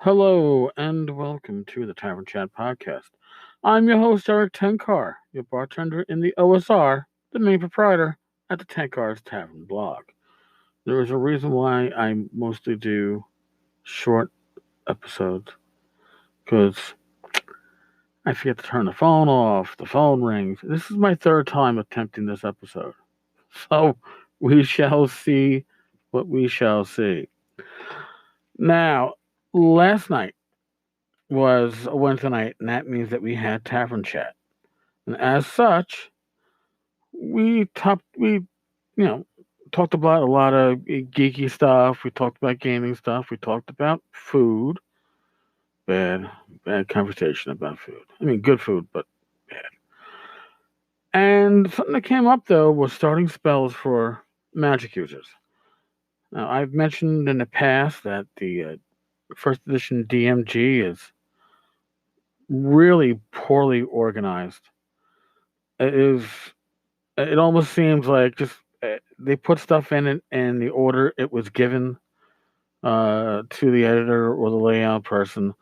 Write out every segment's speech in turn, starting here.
Hello and welcome to the Tavern Chat Podcast. I'm your host, Eric Tenkar, your bartender in the OSR, the main proprietor at the Tenkar's Tavern blog. There is a reason why I mostly do short episodes, because I forget to turn the phone off, the phone rings. This is my third time attempting this episode. So we shall see what we shall see. Now, last night was a Wednesday night, and that means that we had Tavern Chat. And as such, we talked about a lot of geeky stuff. We talked about gaming stuff. We talked about food. Bad, bad conversation about food. I mean, good food, but bad. And something that came up though was starting spells for magic users. Now, I've mentioned in the past that the first edition DMG is really poorly organized. It is. It almost seems like just they put stuff in it in the order it was given to the editor or the layout person,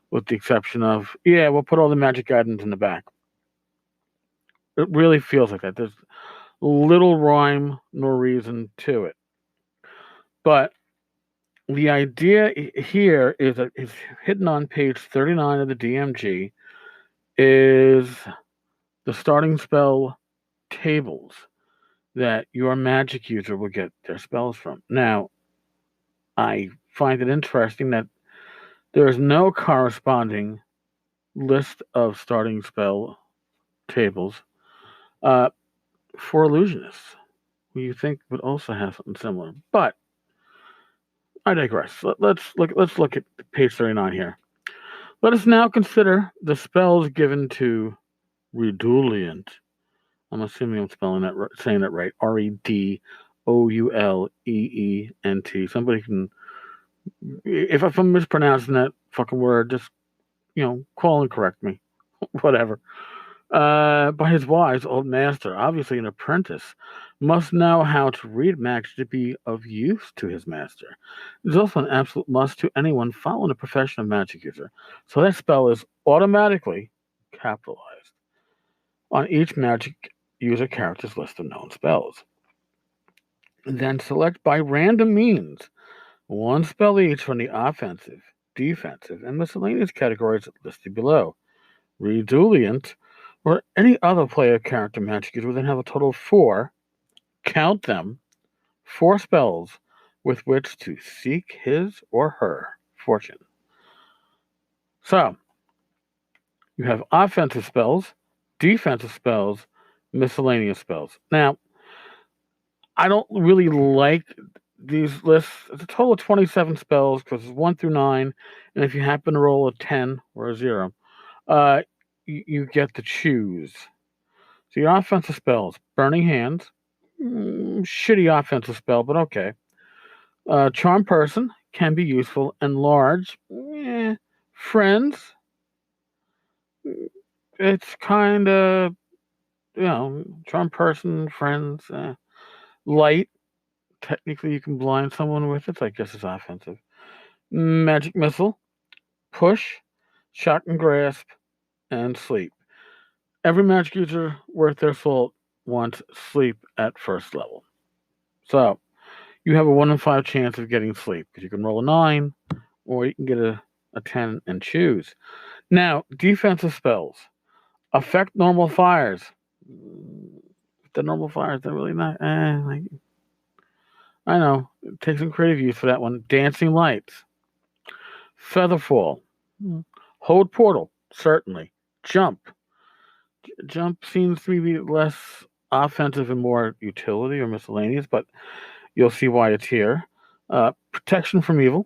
with the exception of, yeah, we'll put all the magic items in the back. It really feels like that. There's little rhyme nor reason to it. But the idea here is that it's hidden on page 39 of the DMG is the starting spell tables that your magic user will get their spells from. Now, I find it interesting that there is no corresponding list of starting spell tables for illusionists, who you think would also have something similar. But I digress. Let's look at page 39 here. Let us now consider the spells given to Redouliant. I'm assuming I'm saying that right. Redouleent. Somebody can, if I'm mispronouncing that fucking word, just call and correct me. Whatever. By his wise old master, obviously an apprentice, must know how to read magic to be of use to his master. It is also an absolute must to anyone following the profession of magic user. So that spell is automatically capitalized on each magic user character's list of known spells. Then select by random means one spell each from the offensive, defensive, and miscellaneous categories listed below. Redouliant or any other player character magic user will then have a total of 4, count them, 4 spells with which to seek his or her fortune. So, you have offensive spells, defensive spells, miscellaneous spells. Now, I don't really like these lists. It's a total of 27 spells because it's 1 through 9, and if you happen to roll a 10 or a 0, you get to choose. So your offensive spells: Burning Hands, shitty offensive spell, but okay. Charm Person can be useful. Enlarge, Friends, it's kind of, Charm Person, Friends, Light, technically you can blind someone with it, so I guess it's offensive. Magic Missile, Push, Shock and Grasp, and Sleep. Every magic user worth their salt wants Sleep at first level. So, you have a 1 in 5 chance of getting Sleep, because you can roll a 9, or you can get a 10 and choose. Now, defensive spells. Affect normal fires. The normal fires, they're really not. I know. Take some creative use for that one. Dancing Lights. Featherfall. Hold Portal. Certainly. Jump. Jump seems to be less offensive and more utility or miscellaneous, but you'll see why it's here. Protection from evil.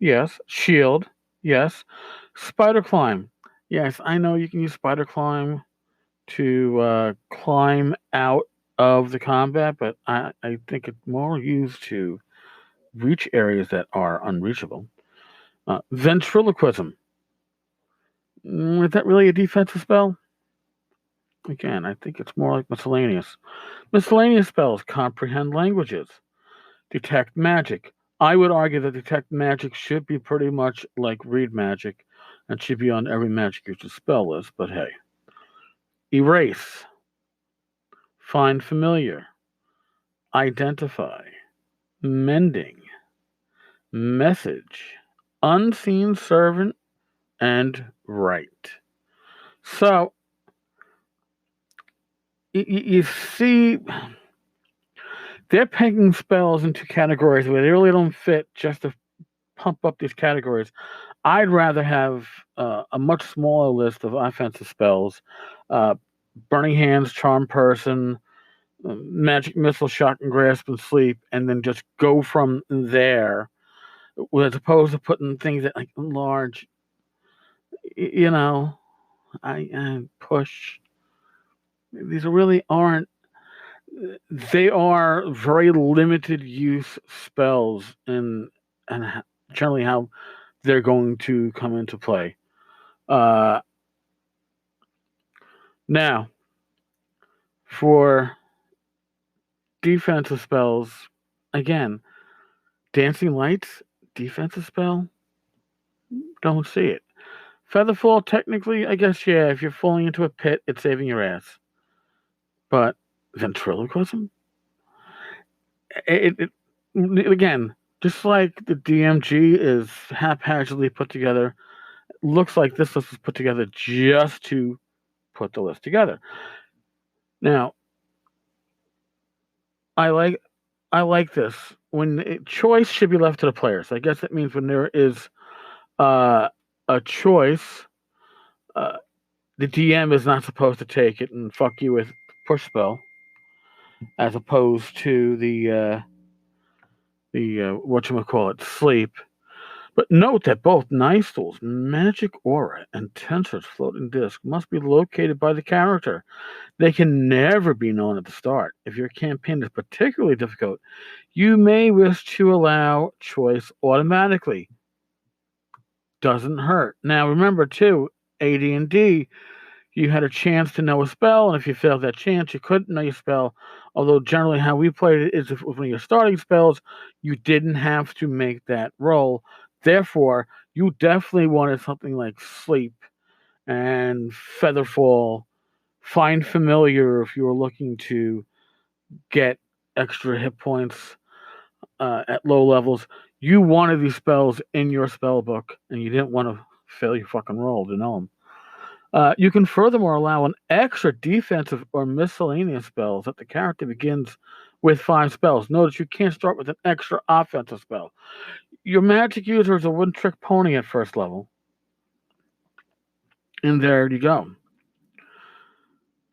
Yes. Shield. Yes. Spider Climb. Yes, I know you can use Spider Climb to climb out of the combat, but I think it's more used to reach areas that are unreachable. Ventriloquism. Is that really a defensive spell? Again, I think it's more like miscellaneous. Miscellaneous spells: comprehend languages, detect magic, I would argue that detect magic should be pretty much like read magic and should be on every magic user's spell list, but hey. Erase, find familiar, identify, mending, message, unseen servant, and write. So you see, they're pegging spells into categories where they really don't fit just to pump up these categories. I'd rather have a much smaller list of offensive spells, uh, Burning Hands, Charm Person, Magic Missile, Shock and Grasp, and Sleep, and then just go from there, as opposed to putting things that like large, you know, I push. These really aren't. They are very limited use spells, and generally how they're going to come into play. Uh, Now, for defensive spells, again, Dancing Lights, defensive spell, don't see it. Featherfall, technically, I guess, yeah, if you're falling into a pit, it's saving your ass. But ventriloquism? It again, just like the DMG is haphazardly put together, looks like this list was put together just to put the list together. Now, I like this. Choice should be left to the players. I guess that means when there is uh, a choice, uh, the DM is not supposed to take it and fuck you with push spell, as opposed to the whatchamacallit, sleep. But note that both Nice Tools, Magic Aura, and Tensor's floating disc must be located by the character. They can never be known at the start. If your campaign is particularly difficult, you may wish to allow choice automatically. Doesn't hurt. Now remember too, AD&D, you had a chance to know a spell, and if you failed that chance, you couldn't know your spell. Although generally how we played it is if one of your starting spells, you didn't have to make that roll. Therefore, you definitely wanted something like Sleep and Featherfall, Find Familiar if you were looking to get extra hit points at low levels. You wanted these spells in your spell book, and you didn't want to fail your fucking roll to know them. You can furthermore allow an extra defensive or miscellaneous spells that the character begins with 5 spells. Notice you can't start with an extra offensive spell. Your magic user is a one-trick pony at first level. And there you go.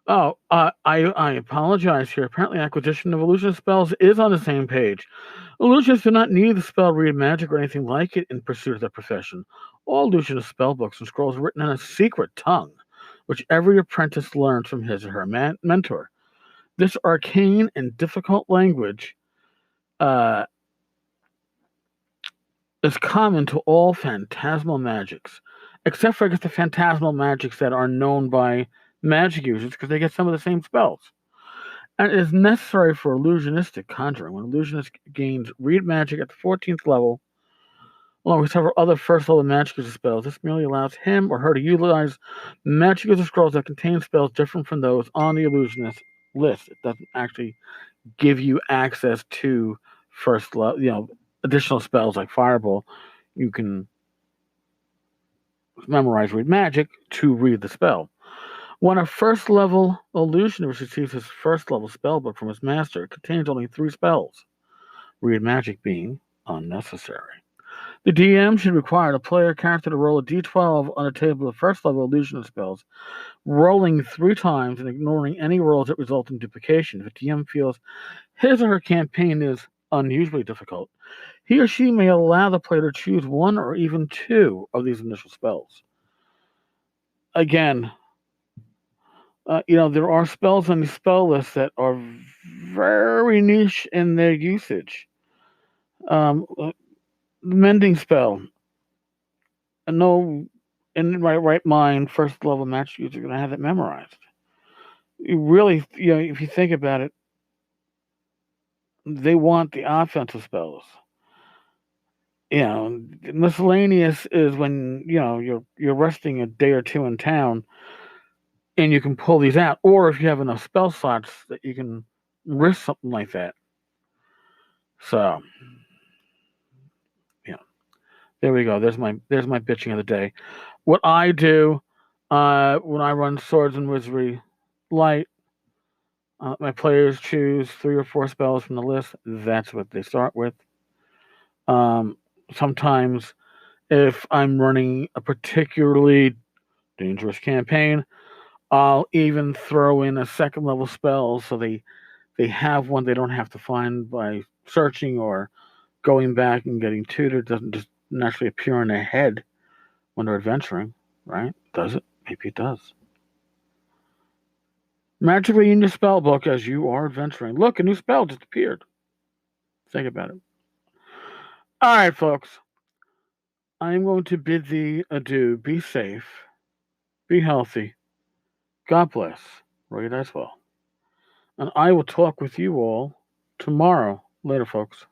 Oh, I apologize here. Apparently, acquisition of illusion spells is on the same page. Illusionists do not need the spell read magic or anything like it in pursuit of their profession. All illusionist spellbooks and scrolls are written in a secret tongue, which every apprentice learns from his or her mentor. This arcane and difficult language uh, is common to all phantasmal magics, except for I guess the phantasmal magics that are known by magic users because they get some of the same spells. And it is necessary for illusionistic conjuring. When illusionist gains read magic at the 14th level, along with several other first level magic user spells, this merely allows him or her to utilize magic user scrolls that contain spells different from those on the illusionist list. It doesn't actually give you access to first level, additional spells like Fireball. You can memorize read magic to read the spell. When a first level illusionist receives his first level spellbook from his master, it contains only 3 spells, read magic being unnecessary. The DM should require the player character to roll a d12 on a table of first level illusionist spells, rolling 3 times and ignoring any rolls that result in duplication. If a DM feels his or her campaign is unusually difficult, he or she may allow the player to choose 1 or even 2 of these initial spells. Again, there are spells on the spell list that are very niche in their usage. The mending spell. No, in my right mind, first level match user are going to have it memorized. You really, if you think about it, they want the offensive spells. Miscellaneous is when you're resting a day or two in town, and you can pull these out, or if you have enough spell slots that you can risk something like that. So, yeah, there we go. There's my bitching of the day. What I do when I run Swords and Wizardry Light, my players choose 3 or 4 spells from the list. That's what they start with. Sometimes, if I'm running a particularly dangerous campaign, I'll even throw in a second level spell so they have one they don't have to find by searching or going back and getting tutored. It doesn't just naturally appear in their head when they're adventuring, right? Does it? Maybe it does. Magically in your spell book as you are adventuring. Look, a new spell just appeared. Think about it. All right, folks. I'm going to bid thee adieu. Be safe. Be healthy. God bless. Roy as well. And I will talk with you all tomorrow. Later, folks.